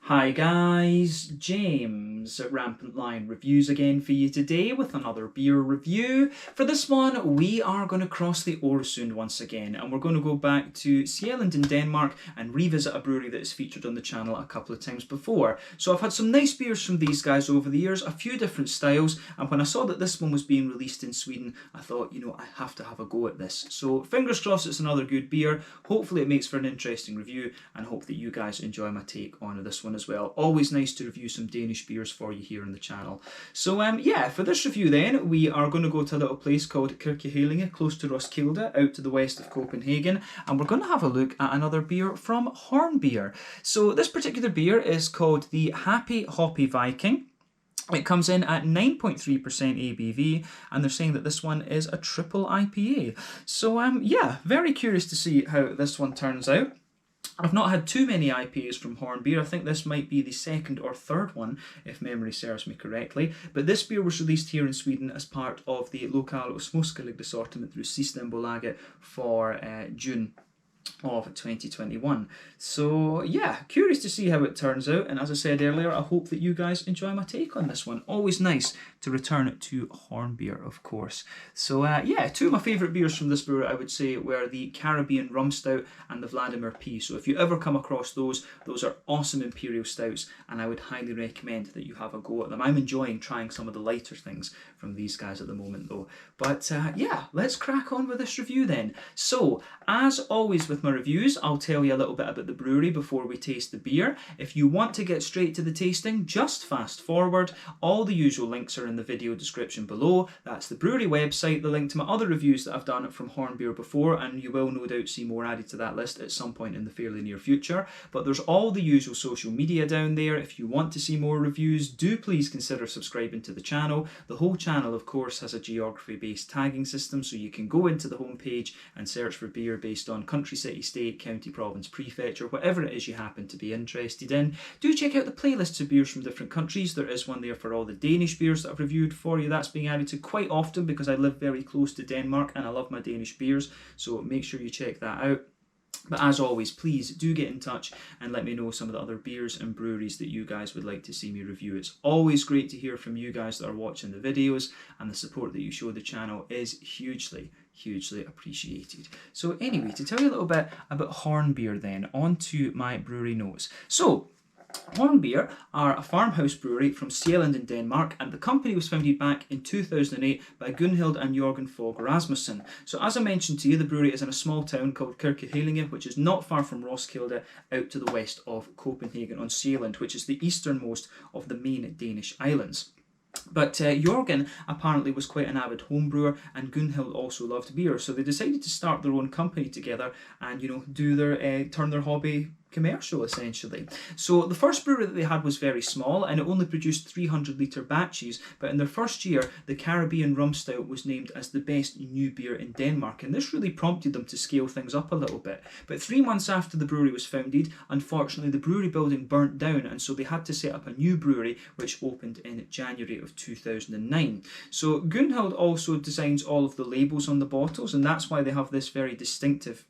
Hi guys, James at Rampant Lion Reviews again for you today with another beer review. For this one, we are going to cross the Øresund once again, and we're going to go back to Sjaelland in Denmark and revisit a brewery that is featured on the channel a couple of times before. So I've had some nice beers from these guys over the years, a few different styles, and when I saw that this one was being released in Sweden, I thought, I have to have a go at this. So fingers crossed it's another good beer. Hopefully it makes for an interesting review, and hope that you guys enjoy my take on this one as well. Always nice to review some Danish beers for you here on the channel. So yeah, for this review then, we are going to go to a little place called Kirke, Hyllinge, close to Roskilde, out to the west of Copenhagen, and we're going to have a look at another beer from Hornbeer. So this particular beer is called the Hoppy Viking. It comes in at 9.3% ABV, and they're saying that this one is a triple IPA. So yeah, very curious to see how this one turns out. I've not had too many IPAs from Hornbeer. I think this might be the second or third one, if memory serves me correctly. But this beer was released here in Sweden as part of the Lokal och Småskalig assortment through Systembolaget for June of 2021. So yeah, curious to see how it turns out, and as I said earlier, I hope that you guys enjoy my take on this one. Always nice to return to Hornbeer, of course. So yeah, two of my favourite beers from this brewery, I would say, were the Caribbean Rum Stout and the Vladimir P. So if you ever come across those are awesome imperial stouts, and I would highly recommend that you have a go at them. I'm enjoying trying some of the lighter things from these guys at the moment though. But yeah, let's crack on with this review then. So as always with my reviews, I'll tell you a little bit about the brewery before we taste the beer. If you want to get straight to the tasting, just fast forward. All the usual links are in the video description below. That's the brewery website, the link to my other reviews that I've done from Hornbeer before, and you will no doubt see more added to that list at some point in the fairly near future. But there's all the usual social media down there. If you want to see more reviews, do please consider subscribing to the channel. The whole channel, of course, has a geography-based tagging system, so you can go into the homepage and search for beer based on country, city, state, county, province, prefecture, whatever it is you happen to be interested in. Do check out the playlists of beers from different countries. There is one there for all the Danish beers that I've reviewed for you. That's being added to quite often because I live very close to Denmark and I love my Danish beers, so make sure you check that out. But as always, please do get in touch and let me know some of the other beers and breweries that you guys would like to see me review. It's always great to hear from you guys that are watching the videos, and the support that you show the channel is hugely appreciated. So anyway, to tell you a little bit about Hornbeer then, on to my brewery notes. So Hornbeer are a farmhouse brewery from Sjaelland in Denmark, and the company was founded back in 2008 by Gunhild and Jørgen Fogh Rasmussen. So as I mentioned to you, the brewery is in a small town called Kirke, Hyllinge, which is not far from Roskilde, out to the west of Copenhagen on Sjaelland, which is the easternmost of the main Danish islands. But Jørgen apparently was quite an avid home brewer, and Gunhild also loved beer, so they decided to start their own company together and, do their turn their hobby commercial essentially. So the first brewery that they had was very small, and it only produced 300-litre batches, but in their first year the Caribbean Rum Stout was named as the best new beer in Denmark, and this really prompted them to scale things up a little bit. But 3 months after the brewery was founded, unfortunately the brewery building burnt down, and so they had to set up a new brewery which opened in January of 2009. So Gunhild also designs all of the labels on the bottles, and that's why they have this very distinctive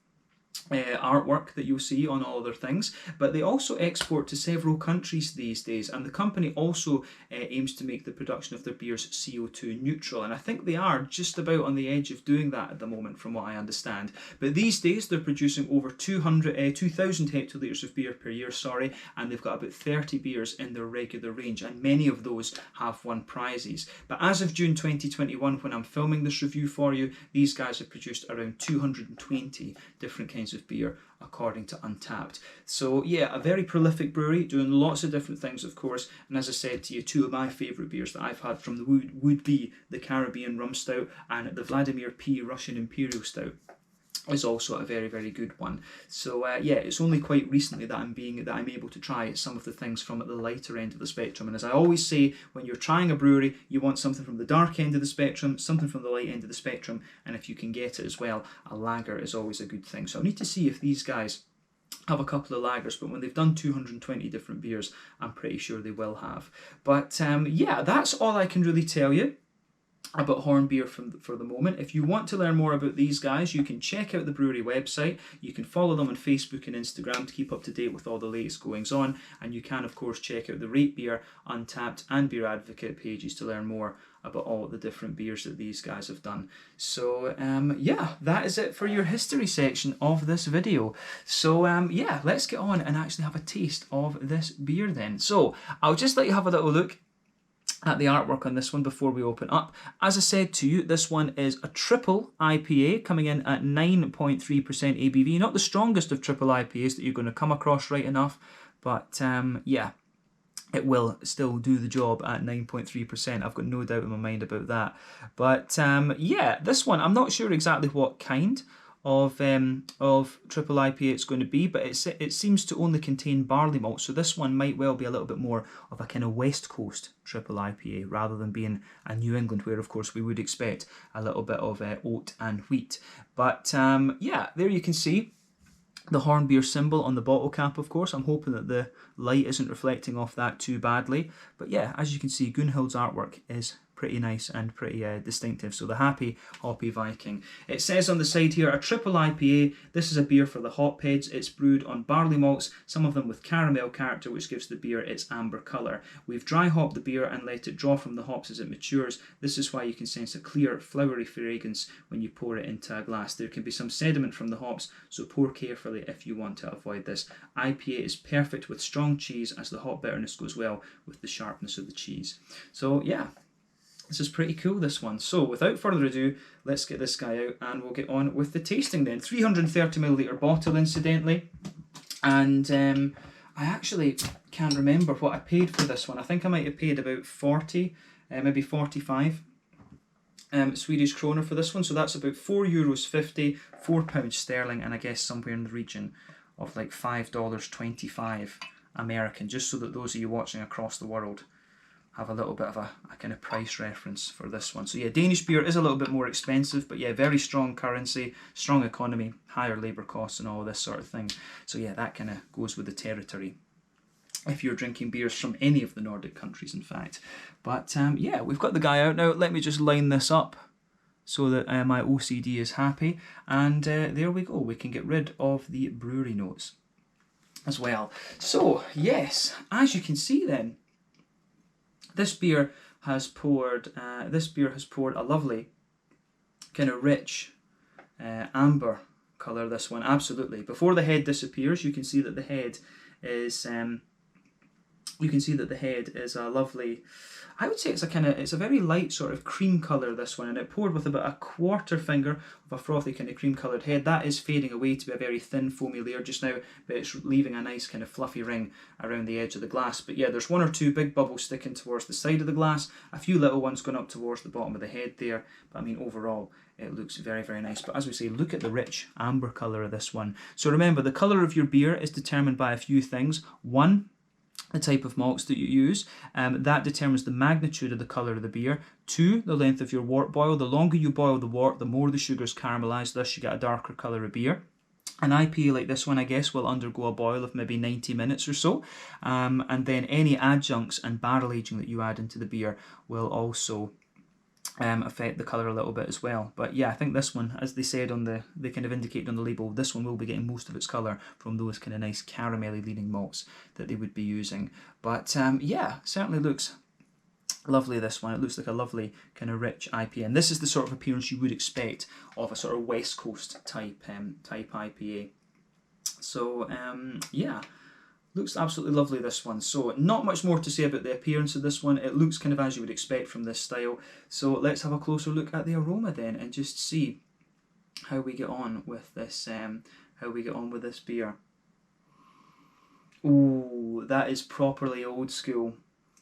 artwork that you'll see on all other things. But they also export to several countries these days, and the company also aims to make the production of their beers CO2 neutral, and I think they are just about on the edge of doing that at the moment from what I understand. But these days they're producing over 2,000 hectolitres of beer per year, and they've got about 30 beers in their regular range, and many of those have won prizes. But as of June 2021, when I'm filming this review for you, these guys have produced around 220 different kinds of beer according to Untappd. So yeah, a very prolific brewery doing lots of different things, of course. And as I said to you, two of my favourite beers that I've had from them would be the Caribbean Rum Stout and the Vladimir P Russian Imperial Stout is also a very good one. So yeah, it's only quite recently that I'm able to try some of the things from at the lighter end of the spectrum. And as I always say, when you're trying a brewery, you want something from the dark end of the spectrum, something from the light end of the spectrum, and if you can get it as well, a lager is always a good thing. So I need to see if these guys have a couple of lagers, but when they've done 220 different beers, I'm pretty sure they will have. But yeah, that's all I can really tell you. about Hornbeer for the moment. If you want to learn more about these guys, you can check out the brewery website. You can follow them on Facebook and Instagram to keep up to date with all the latest goings on. And you can, of course, check out the Rate Beer, Untappd and Beer Advocate pages to learn more about all the different beers that these guys have done. So yeah, that is it for your history section of this video. So yeah, let's get on and actually have a taste of this beer then. So I'll just let you have a little look at the artwork on this one before we open up. As I said to you, this one is a triple IPA coming in at 9.3% ABV. Not the strongest of triple IPAs that you're going to come across right enough, but yeah, it will still do the job at 9.3%. I've got no doubt in my mind about that. But yeah, this one, I'm not sure exactly what kind of triple IPA it's going to be, but it seems to only contain barley malt, so this one might well be a little bit more of a kind of West Coast triple IPA rather than being a New England, where of course we would expect a little bit of oat and wheat. But yeah, there you can see the Hornbeer symbol on the bottle cap, of course. I'm hoping that the light isn't reflecting off that too badly. But yeah, as you can see, Gunhild's artwork is pretty nice and pretty distinctive. So the happy Hoppy Viking. It says on the side here, a triple IPA. This is a beer for the hopheads. It's brewed on barley malts, some of them with caramel character, which gives the beer its amber colour. We've dry hopped the beer and let it draw from the hops as it matures. This is why you can sense a clear, flowery fragrance when you pour it into a glass. There can be some sediment from the hops, so pour carefully if you want to avoid this. IPA is perfect with strong cheese, as the hop bitterness goes well with the sharpness of the cheese. So yeah, this is pretty cool, this one. So without further ado, let's get this guy out and we'll get on with the tasting then. 330ml bottle, incidentally. And I actually can't remember what I paid for this one. I think I might have paid about 40, maybe 45 Swedish krona for this one. So that's about €4.50, £4 sterling, and I guess somewhere in the region of like $5.25 American, just so that those of you watching across the world have a little bit of a kind of price reference for this one. So yeah, Danish beer is a little bit more expensive, but yeah, very strong currency, strong economy, higher labour costs and all this sort of thing. So yeah, that kind of goes with the territory if you're drinking beers from any of the Nordic countries, in fact. But yeah, we've got the guy out now. Let me just line this up so that my OCD is happy. And there we go. We can get rid of the brewery notes as well. So yes, as you can see then, this beer has poured a lovely kind of rich amber colour, this one, absolutely. Before the head disappears, you can see that the head is a lovely, I would say it's a very light sort of cream colour, this one, and it poured with about a quarter finger of a frothy kind of cream coloured head. That is fading away to be a very thin foamy layer just now, but it's leaving a nice kind of fluffy ring around the edge of the glass. But yeah, there's one or two big bubbles sticking towards the side of the glass, a few little ones going up towards the bottom of the head there, but I mean overall it looks very, very nice. But as we say, look at the rich amber colour of this one. So remember, the colour of your beer is determined by a few things. One, the type of malts that you use, that determines the magnitude of the colour of the beer. 2, the length of your wort boil. The longer you boil the wort, the more the sugars caramelise, thus you get a darker colour of beer. An IPA like this one, I guess, will undergo a boil of maybe 90 minutes or so, and then any adjuncts and barrel aging that you add into the beer will also affect the colour a little bit as well. But yeah, I think this one, as they said they kind of indicated on the label, this one will be getting most of its colour from those kind of nice caramelly leaning malts that they would be using. But yeah, certainly looks lovely, this one. It looks like a lovely kind of rich IPA, and this is the sort of appearance you would expect of a sort of West Coast type IPA. So yeah, looks absolutely lovely, this one. So not much more to say about the appearance of this one. It looks kind of as you would expect from this style. So let's have a closer look at the aroma then and just see how we get on with this beer. Ooh, that is properly old school.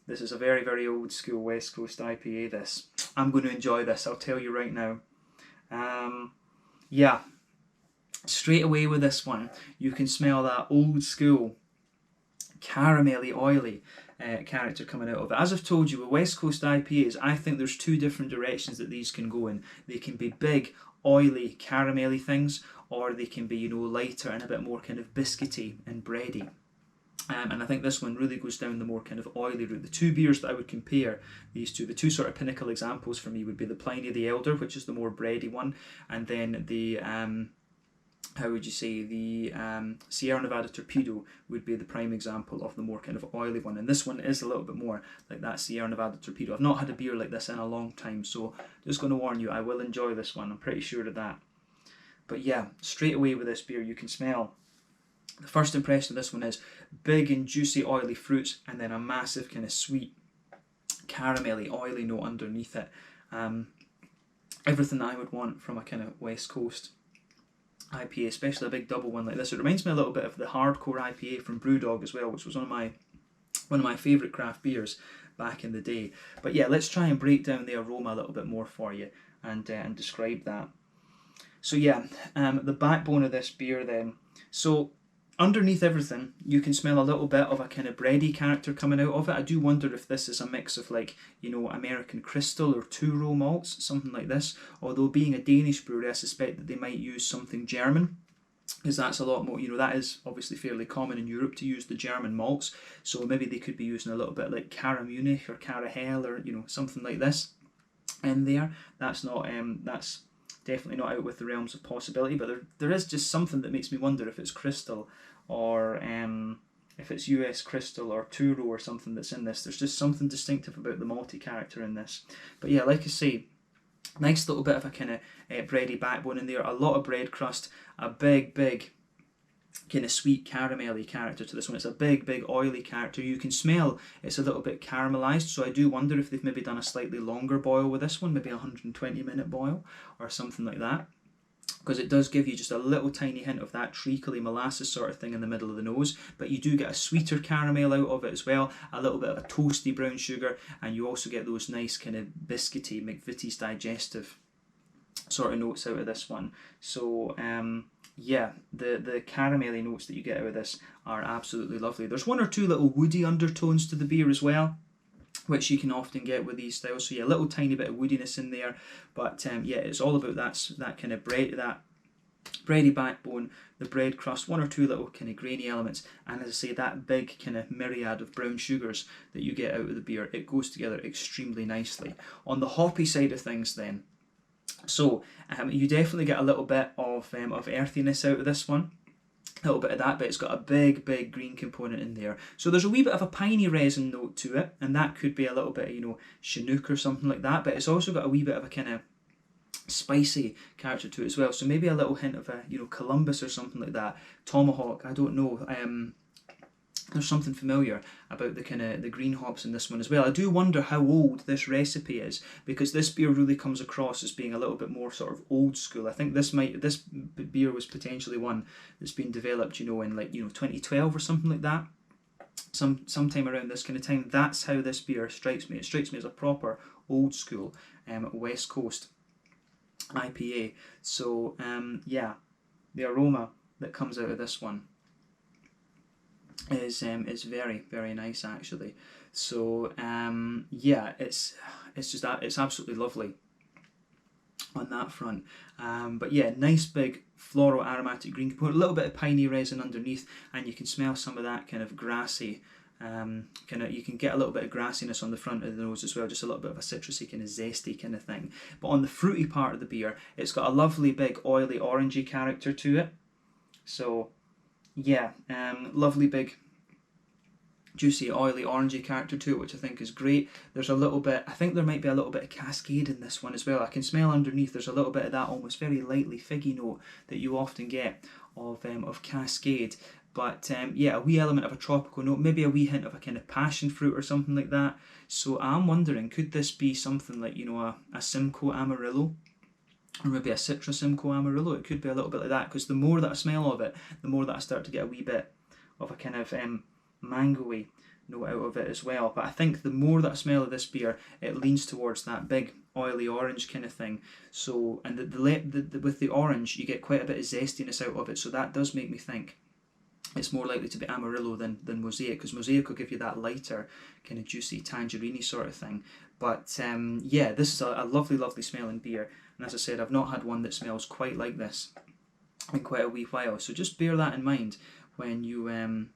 This is a very, very old school West Coast IPA, this. I'm going to enjoy this, I'll tell you right now. Yeah, straight away with this one, you can smell that old school caramelly, oily character coming out of it. As I've told you, with West Coast IPAs, I think there's two different directions that these can go in. They can be big, oily, caramelly things, or they can be, you know, lighter and a bit more kind of biscuity and bready. And I think this one really goes down the more kind of oily route. The two beers that I would compare these two, the two sort of pinnacle examples for me would be the Pliny the Elder, which is the more bready one, and then the how would you say, the Sierra Nevada Torpedo would be the prime example of the more kind of oily one. And this one is a little bit more like that Sierra Nevada Torpedo. I've not had a beer like this in a long time, so just going to warn you, I will enjoy this one. I'm pretty sure of that. But yeah, straight away with this beer, you can smell. The first impression of this one is big and juicy oily fruits, and then a massive kind of sweet, caramelly, oily note underneath it. Everything that I would want from a kind of West Coast IPA, especially a big double one like this. It reminds me a little bit of the hardcore IPA from Brewdog as well, which was one of my favourite craft beers back in the day. But yeah, let's try and break down the aroma a little bit more for you and describe that. So yeah, the backbone of this beer then. So underneath everything, you can smell a little bit of a kind of bready character coming out of it. I do wonder if this is a mix of, like, you know, American Crystal or two-row malts, something like this. Although being a Danish brewery, I suspect that they might use something German, because that's a lot more, you know, that is obviously fairly common in Europe to use the German malts. So maybe they could be using a little bit like Cara Munich or Cara Hell, or, you know, something like this in there. That's not that's definitely not out with the realms of possibility, but there is just something that makes me wonder if it's Crystal or if it's US Crystal or Turo or something that's in this. There's just something distinctive about the malty character in this. But yeah, like I say, nice little bit of a kind of bready backbone in there, a lot of bread crust, a big kind of sweet caramelly character to this one. It's a big oily character. You can smell it's a little bit caramelized, so I do wonder if they've maybe done a slightly longer boil with this one, maybe a 120-minute boil or something like that, because it does give you just a little tiny hint of that treacly molasses sort of thing in the middle of the nose, but you do get a sweeter caramel out of it as well, a little bit of a toasty brown sugar, and you also get those nice kind of biscuity McVitie's digestive sort of notes out of this one. So yeah, the caramelly notes that you get out of this are absolutely lovely. There's one or two little woody undertones to the beer as well, which you can often get with these styles. So yeah, a little tiny bit of woodiness in there, but yeah, it's all about that kind of that bready backbone, the bread crust, one or two little kind of grainy elements, and as I say, that big kind of myriad of brown sugars that you get out of the beer. It goes together extremely nicely. On the hoppy side of things then, so you definitely get a little bit of earthiness out of this one. A little bit of that, but it's got a big green component in there. So there's a wee bit of a piney resin note to it, and that could be a little bit of, you know, Chinook or something like that, but it's also got a wee bit of a kind of spicy character to it as well. So maybe a little hint of a, you know, Columbus or something like that. Tomahawk, I don't know. There's something familiar about the kind of the green hops in this one as well. I do wonder how old this recipe is, because this beer really comes across as being a little bit more sort of old school. I think this beer was potentially one that's been developed, you know, in, like, you know, 2012 or something like that. Sometime around this kind of time. That's how this beer strikes me. It strikes me as a proper old school West Coast IPA. So yeah, the aroma that comes out of this one is very nice actually. So yeah, it's absolutely lovely on that front. But yeah, nice big floral aromatic green component, a little bit of piney resin underneath, and you can smell some of that kind of grassy you can get a little bit of grassiness on the front of the nose as well, just a little bit of a citrusy kind of zesty kind of thing. But on the fruity part of the beer, it's got a lovely big oily orangey character to it. So yeah, lovely big juicy oily orangey character to it, which I think is great. There's a little bit, I think there might be a little bit of Cascade in this one as well. I can smell underneath there's a little bit of that almost very lightly figgy note that you often get of Cascade. But yeah, a wee element of a tropical note, maybe a wee hint of a kind of passion fruit or something like that. So I'm wondering, could this be something like, you know, a Simcoe Amarillo? Or maybe a Citra Simcoe Amarillo? It could be a little bit like that, because the more that I smell of it, the more that I start to get a wee bit of a kind of mango-y note out of it as well. But I think the more that I smell of this beer, it leans towards that big oily orange kind of thing. So, and with the orange, you get quite a bit of zestiness out of it, so that does make me think it's more likely to be Amarillo than Mosaic, because Mosaic will give you that lighter, kind of juicy, tangerine sort of thing. But yeah, this is a lovely smelling beer, and as I said, I've not had one that smells quite like this in quite a wee while. So just bear that in mind when you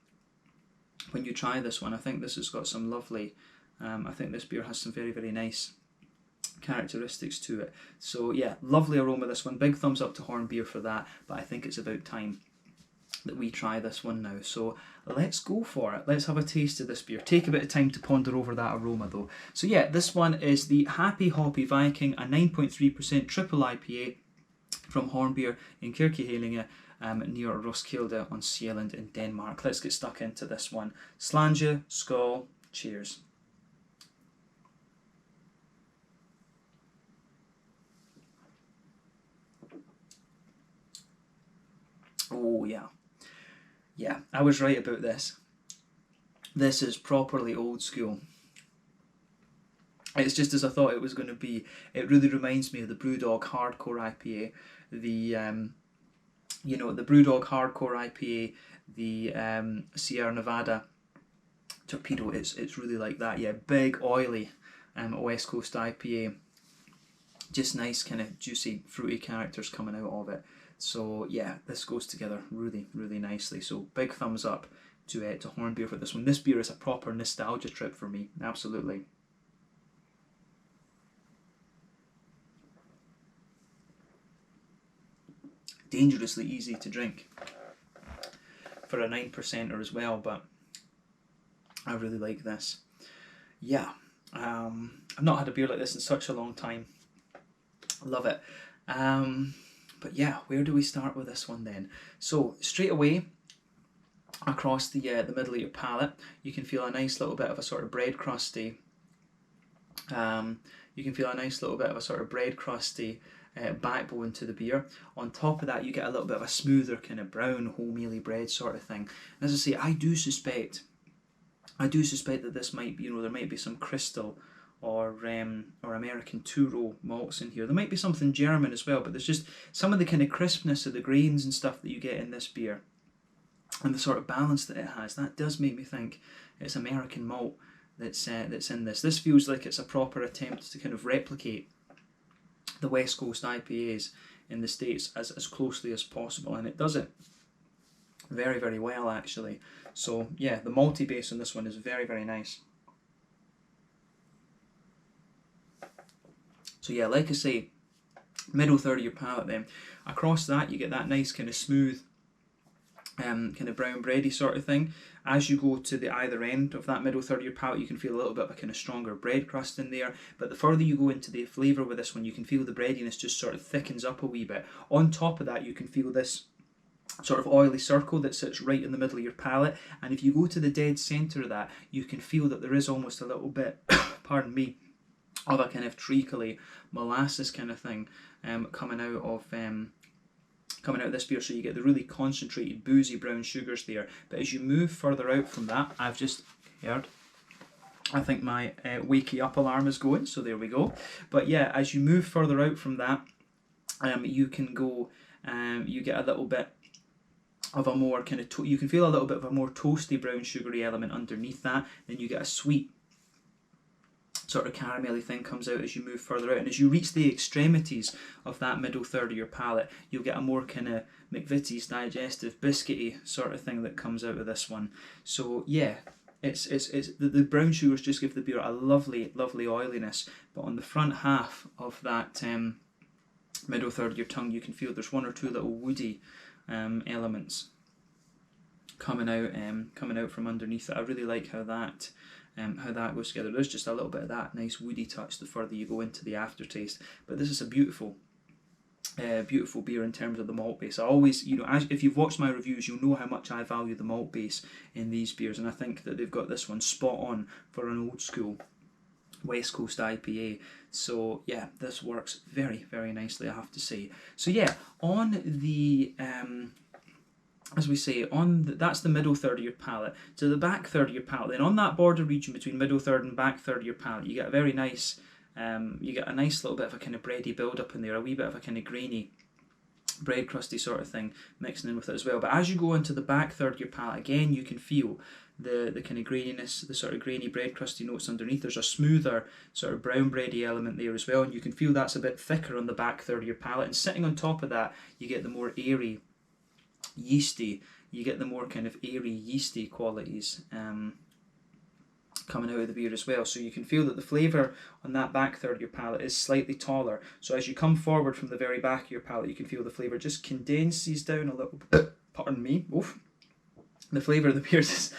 when you try this one. I think this has got some lovely, I think this beer has some very, very nice characteristics to it. So yeah, lovely aroma this one. Big thumbs up to Hornbeer for that, but I think it's about time that we try this one now. So let's go for it. Let's have a taste of this beer. Take a bit of time to ponder over that aroma though. So yeah, this one is the Hoppy Viking, a 9.3% triple IPA from Hornbeer in Kirke, Hyllinge, near Roskilde on Sjaelland in Denmark. Let's get stuck into this one. Slange, skål, cheers. Oh yeah. Yeah, I was right about this. This is properly old school. It's just as I thought it was going to be. It really reminds me of the Brewdog Hardcore IPA, the the Brewdog Hardcore IPA, the Sierra Nevada Torpedo. It's really like that. Yeah, big oily West Coast IPA. Just nice kind of juicy fruity characters coming out of it. So yeah, this goes together really, really nicely. So big thumbs up to Hornbeer for this one. This beer is a proper nostalgia trip for me, absolutely. Dangerously easy to drink for a 9%er as well, but I really like this. Yeah, I've not had a beer like this in such a long time. Love it. But yeah, where do we start with this one then? So straight away, across the middle of your palate, you can feel a nice little bit of a sort of bread crusty. You can feel a nice little bit of a sort of bread crusty backbone to the beer. On top of that, you get a little bit of a smoother kind of brown wholemealy bread sort of thing. And as I say, I do suspect that this might be, there might be some crystal or American two-row malts in here. There might be something German as well, but there's just some of the kind of crispness of the grains and stuff that you get in this beer, and the sort of balance that it has. That does make me think it's American malt that's in this. This feels like it's a proper attempt to kind of replicate the West Coast IPAs in the States as closely as possible, and it does it very, very well actually. So yeah, the malty base on this one is very, very nice. So yeah, like I say, middle third of your palate then. Across that you get that nice kind of smooth kind of brown bready sort of thing. As you go to the either end of that middle third of your palate, you can feel a little bit of a kind of stronger bread crust in there, but the further you go into the flavour with this one, you can feel the breadiness just sort of thickens up a wee bit. On top of that, you can feel this sort of oily circle that sits right in the middle of your palate, and if you go to the dead centre of that, you can feel that there is almost a little bit, pardon me, of a kind of treacly molasses kind of thing coming out of this beer. So you get the really concentrated boozy brown sugars there, but as you move further out from that, I've just heard, I think my wakey up alarm is going, so there we go. But yeah, as you move further out from that, you can go, you get a little bit of a more kind of, you can feel a little bit of a more toasty brown sugary element underneath that. Then you get a sweet sort of caramelly thing comes out as you move further out, and as you reach the extremities of that middle third of your palate, you'll get a more kind of McVitie's digestive biscuity sort of thing that comes out of this one. So yeah, it's the brown sugars just give the beer a lovely, lovely oiliness, but on the front half of that middle third of your tongue, you can feel there's one or two little woody elements coming out from underneath it. I really like how that goes together. There's just a little bit of that nice woody touch the further you go into the aftertaste. But this is a beautiful beer in terms of the malt base. I always, if you've watched my reviews, you'll know how much I value the malt base in these beers, and I think that they've got this one spot on for an old school West Coast IPA. So yeah, this works very, very nicely, I have to say. So yeah, on the as we say, that's the middle third of your palate. To the back third of your palate, then on that border region between middle third and back third of your palate, you get a very nice, you get a nice little bit of a kind of bready build up in there, a wee bit of a kind of grainy, bread crusty sort of thing mixing in with it as well. But as you go into the back third of your palate, again, you can feel the kind of graininess, the sort of grainy bread crusty notes underneath. There's a smoother sort of brown bready element there as well, and you can feel that's a bit thicker on the back third of your palate. And sitting on top of that, you get the more airy, yeasty you get the more kind of airy, yeasty qualities coming out of the beer as well. So you can feel that the flavour on that back third of your palate is slightly taller. So as you come forward from the very back of your palate, you can feel the flavour just condenses down a little bit. Pardon me. Oof. The flavour of the beer is...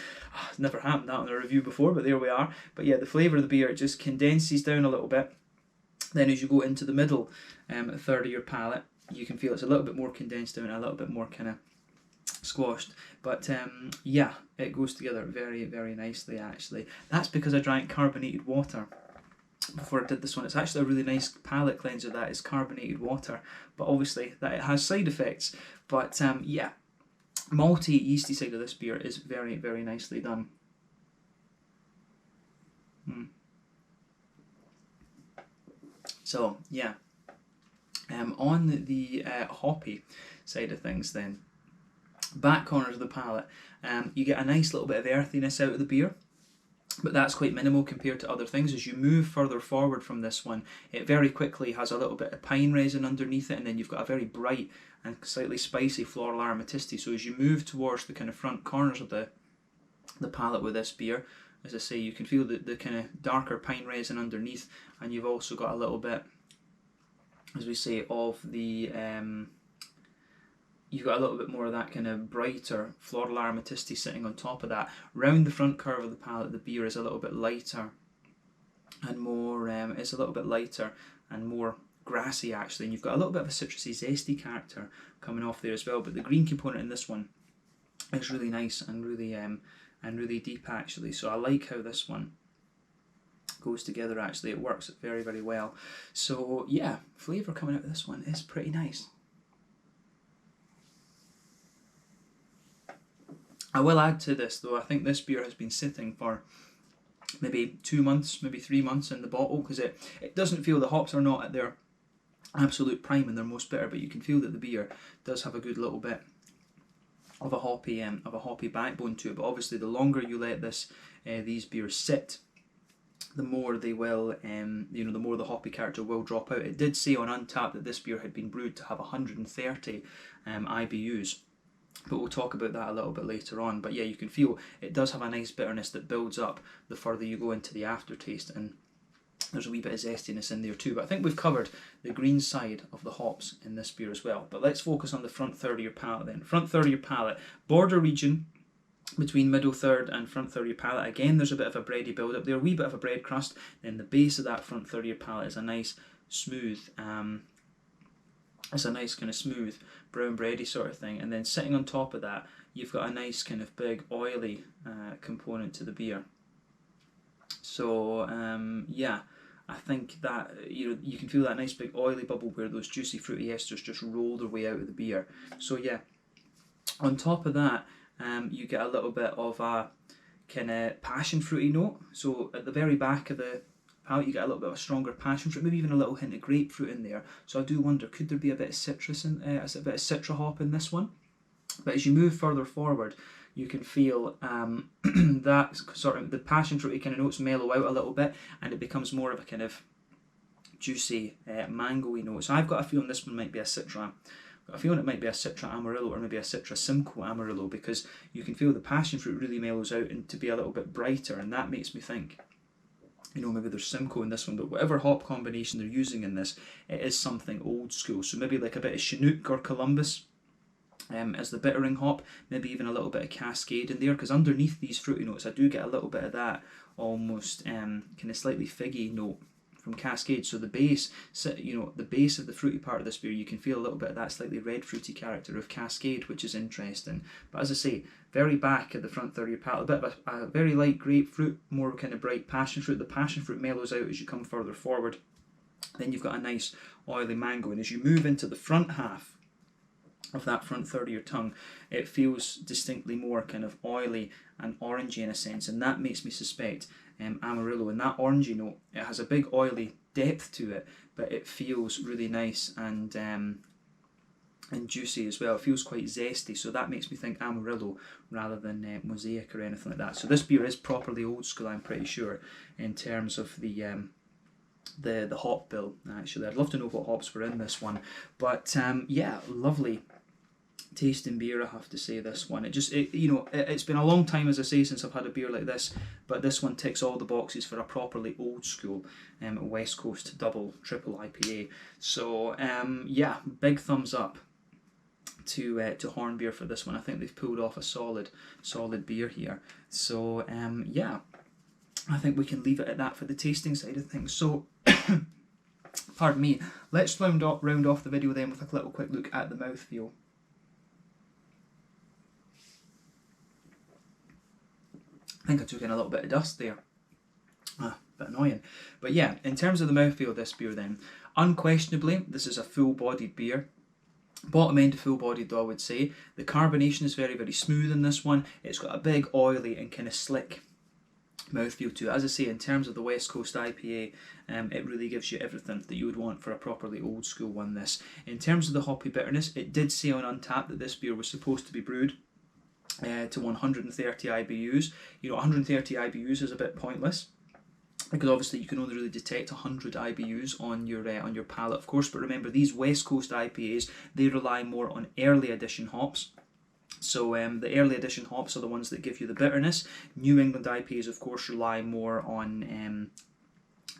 it's never happened that in a review before, but there we are. But yeah, the flavour of the beer, it just condenses down a little bit. Then as you go into the middle third of your palate, you can feel it's a little bit more condensed down, a little bit more kind of squashed. But yeah, it goes together very, very nicely actually. That's because I drank carbonated water before I did this one. It's actually a really nice palate cleanser, that is carbonated water, but obviously that it has side effects. But yeah, malty, yeasty side of this beer is very, very nicely done. So yeah, on the hoppy side of things then, back corners of the palate, you get a nice little bit of earthiness out of the beer, but that's quite minimal compared to other things. As you move further forward from this one, it very quickly has a little bit of pine resin underneath it, and then you've got a very bright and slightly spicy floral aromaticity. So as you move towards the kind of front corners of the palate with this beer, as I say, you can feel the kind of darker pine resin underneath, and you've also got a little bit, as we say, of the you've got a little bit more of that kind of brighter floral aromaticity sitting on top of that. Round the front curve of the palate, the beer is a little bit lighter and more, it's a little bit lighter and more grassy actually, and you've got a little bit of a citrusy, zesty character coming off there as well. But the green component in this one is really nice and really deep actually. So I like how this one goes together actually. It works very, very well. So yeah, flavour coming out of this one is pretty nice. I will add to this though, I think this beer has been sitting for maybe 2 months, maybe 3 months in the bottle, because it doesn't feel, the hops are not at their absolute prime and their most bitter, but you can feel that the beer does have a good little bit of a hoppy backbone to it. But obviously the longer you let these beers sit, the more they will, the more the hoppy character will drop out. It did say on Untappd that this beer had been brewed to have 130 IBUs. But we'll talk about that a little bit later on. But yeah, you can feel it does have a nice bitterness that builds up the further you go into the aftertaste, and there's a wee bit of zestiness in there too. But I think we've covered the green side of the hops in this beer as well. But let's focus on the front third of your palate then. Front third of your palate, border region between middle third and front third of your palate. Again, there's a bit of a bready build up there, a wee bit of a bread crust. Then the base of that front third of your palate is a nice smooth, it's a nice kind of smooth brown bready sort of thing, and then sitting on top of that you've got a nice kind of big oily component to the beer. So yeah, I think that you can feel that nice big oily bubble where those juicy fruity esters just roll their way out of the beer. So yeah, on top of that you get a little bit of a kind of passion fruity note. So at the very back of the palate you get a little bit of a stronger passion fruit, maybe even a little hint of grapefruit in there. So I do wonder, could there be a bit of citrus in, a bit of citra hop in this one? But as you move further forward, you can feel that sort of the passion fruity kind of notes mellow out a little bit, and it becomes more of a kind of juicy mango-y note. So I've got a feeling this one might be a citra. I feel it might be a Citra Amarillo or maybe a Citra Simcoe Amarillo, because you can feel the passion fruit really mellows out and to be a little bit brighter, and that makes me think, maybe there's Simcoe in this one, but whatever hop combination they're using in this, it is something old school. So maybe like a bit of Chinook or Columbus as the bittering hop, maybe even a little bit of Cascade in there, because underneath these fruity notes I do get a little bit of that almost kind of slightly figgy note from Cascade. So the base, the base of the fruity part of this beer, you can feel a little bit of that slightly red fruity character of Cascade, which is interesting. But as I say, very back at the front third of your palate, a bit of a very light grapefruit, more kind of bright passion fruit. The passion fruit mellows out as you come further forward. Then you've got a nice oily mango, and as you move into the front half of that front third of your tongue, it feels distinctly more kind of oily and orangey in a sense, and that makes me suspect Amarillo. And that orangey note, it has a big oily depth to it, but it feels really nice and juicy as well. It feels quite zesty, so that makes me think Amarillo rather than Mosaic or anything like that. So this beer is properly old school, I'm pretty sure, in terms of the hop bill. Actually, I'd love to know what hops were in this one, but yeah, lovely tasting beer, I have to say. This one, it's been a long time, as I say, since I've had a beer like this, but this one ticks all the boxes for a properly old school West Coast double triple IPA. So yeah, big thumbs up to Hornbeer for this one. I think they've pulled off a solid beer here. So yeah, I think we can leave it at that for the tasting side of things. So pardon me, let's round off the video then with a little quick look at the mouthfeel. I think I took in a little bit of dust there. A bit annoying. But yeah, in terms of the mouthfeel of this beer then, unquestionably, this is a full-bodied beer. Bottom end full-bodied though, I would say. The carbonation is very, very smooth in this one. It's got a big, oily and kind of slick mouthfeel to it. As I say, in terms of the West Coast IPA, it really gives you everything that you would want for a properly old school one, this. In terms of the hoppy bitterness, it did say on Untappd that this beer was supposed to be brewed to 130 IBUs. 130 IBUs is a bit pointless, because obviously you can only really detect 100 IBUs on your palate, of course. But remember, these West Coast IPAs, they rely more on early edition hops. So the early edition hops are the ones that give you the bitterness. New England IPAs, of course, rely more on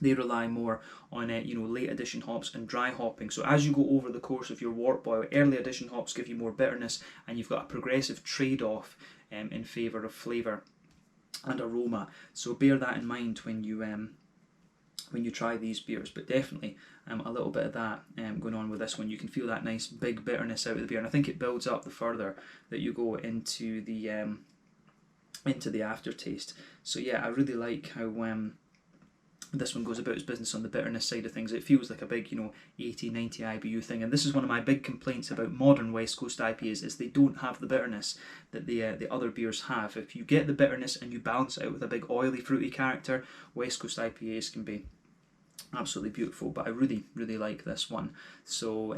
late edition hops and dry hopping. So as you go over the course of your wort boil, early edition hops give you more bitterness, and you've got a progressive trade-off in favour of flavour and aroma. So bear that in mind when you try these beers. But definitely a little bit of that going on with this one. You can feel that nice big bitterness out of the beer, and I think it builds up the further that you go into the aftertaste. So yeah, I really like how this one goes about its business on the bitterness side of things. It feels like a big 80, 90 IBU thing, and this is one of my big complaints about modern West Coast IPAs, is they don't have the bitterness that the other beers have. If you get the bitterness and you balance it out with a big oily fruity character, West Coast IPAs can be absolutely beautiful. But I really, really like this one. So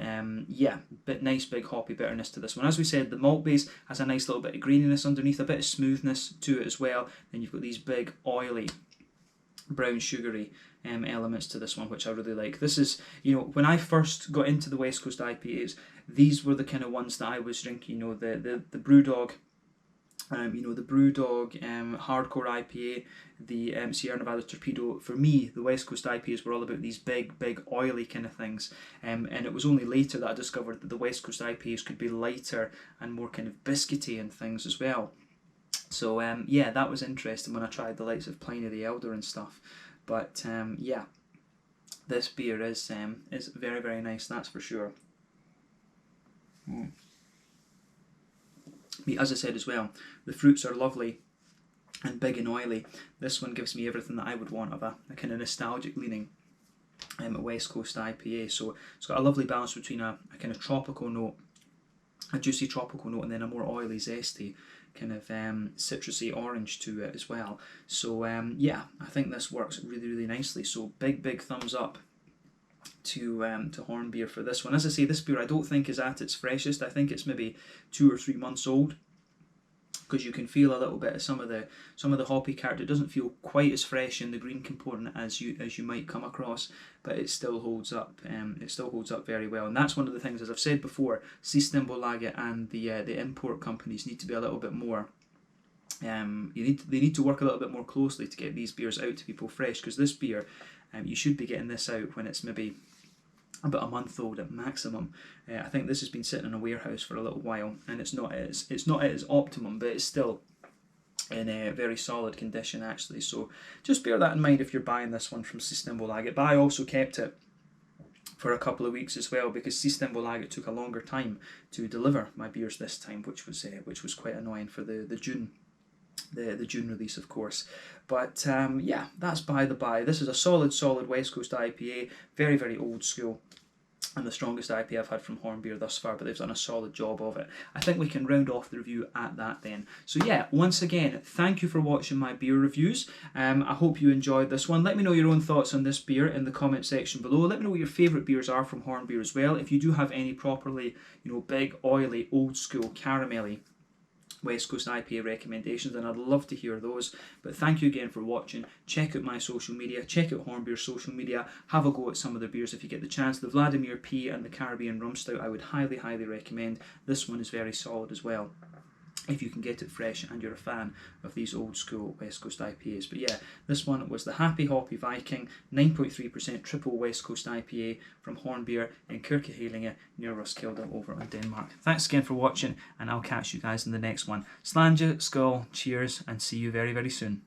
yeah, nice big hoppy bitterness to this one. As we said, the malt base has a nice little bit of graininess underneath, a bit of smoothness to it as well. Then you've got these big oily brown sugary elements to this one, which I really like. This is, when I first got into the West Coast IPAs, these were the kind of ones that I was drinking. The Brewdog, the Brewdog hardcore IPA, the Sierra Nevada Torpedo. For me, the West Coast IPAs were all about these big oily kind of things, and it was only later that I discovered that the West Coast IPAs could be lighter and more kind of biscuity and things as well. So yeah, that was interesting when I tried the likes of Pliny the Elder and stuff. But yeah, this beer is very, very nice, that's for sure. As I said as well, the fruits are lovely and big and oily. This one gives me everything that I would want of a kind of nostalgic leaning West Coast IPA. So it's got a lovely balance between a kind of tropical note, a juicy tropical note, and then a more oily, zesty kind of citrusy orange to it as well. So yeah, I think this works really, really nicely. So big thumbs up to Hornbeer for this one. As I say, this beer I don't think is at its freshest. I think it's maybe 2 or 3 months old, because you can feel a little bit of some of the hoppy character. It doesn't feel quite as fresh in the green component as you might come across, but it still holds up. It still holds up very well, and that's one of the things, as I've said before, Systembolaget and the import companies need to be a little bit more. They need to work a little bit more closely to get these beers out to people fresh, because this beer, you should be getting this out when it's maybe about a month old at maximum. I think this has been sitting in a warehouse for a little while, and it's not at its optimum, but it's still in a very solid condition actually. So just bear that in mind if you're buying this one from Systembolaget. But I also kept it for a couple of weeks as well, because Systembolaget took a longer time to deliver my beers this time, which was quite annoying for the June release, of course. But yeah, that's by the by. This is a solid West Coast IPA, very, very old school, and the strongest IPA I've had from Hornbeer thus far, but they've done a solid job of it. I think we can round off the review at that then. So yeah, once again, thank you for watching my beer reviews. I hope you enjoyed this one. Let me know your own thoughts on this beer in the comment section below. Let me know what your favourite beers are from Hornbeer as well. If you do have any properly, big, oily, old school, caramelly West Coast IPA recommendations, and I'd love to hear those. But thank you again for watching. Check out my social media, check out Hornbeer's social media, have a go at some of their beers if you get the chance. The Vladimir P and the Caribbean Rum Stout I would highly, highly recommend. This one is very solid as well, if you can get it fresh and you're a fan of these old school West Coast IPAs. But yeah, this one was the Hoppy Viking, 9.3% triple West Coast IPA from Hornbeer in Kirke, Hyllinge, near Roskilde over in Denmark. Thanks again for watching, and I'll catch you guys in the next one. Sláinte, skål, cheers, and see you very, very soon.